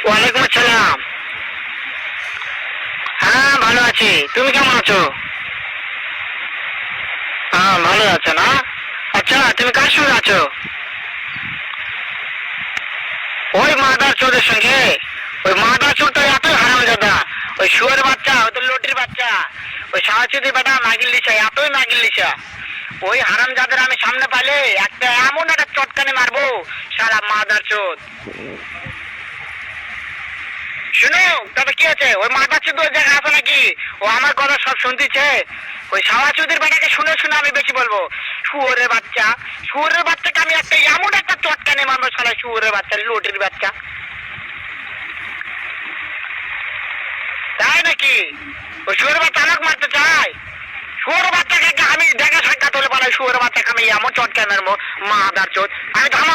ওয়ালাইকুম আসসালাম। হ্যাঁ ভালো আছি, তুমি কেমন আছো? হ্যাঁ ভালো আছো না? আচ্ছা তুমি কার সঙ্গে আছো? ওই মাদার চোরের সঙ্গে? ওই মাদার চোর তো এতই হারামজাদা, ওই শুয়োর বাচ্চা, ওই তো লটির বাচ্চা, ওই সাহায্যদি বেটা মাগিল লিসা, এতই মাগিল লিসা। ওই হারামজাদের আমি সামনে পাইলে একটা এমন একটা চটকানি মারবো, সারা মাদার চোদ। শুনো, তবে কি আছে, ওই মাদার চোদ ওই জায়গায় আছে নাকি? ও আমার কথা সব শুনতেছে। ওই সাওয়াচুদির বেটাকে শুনে শুনে আমি বেশি বলবো। শুয়োরের বাচ্চা, শুয়োরের বাচ্চাকে আমি একটা এমন একটা চটকানি মারবো, সারা শুয়োরের বাচ্চা, লটির বাচ্চা। তাই নাকি? ওই শুয়োরের বাচ্চা আমাকে মারতে চায়? শুয়োরের বাচ্চাকে আমি দেখা সাক্ষাৎ হলে বলে শুয়োরের বাচ্চাকে আমি এমন চটকানি মারবো, মাদার চোদ। আমি তো আমার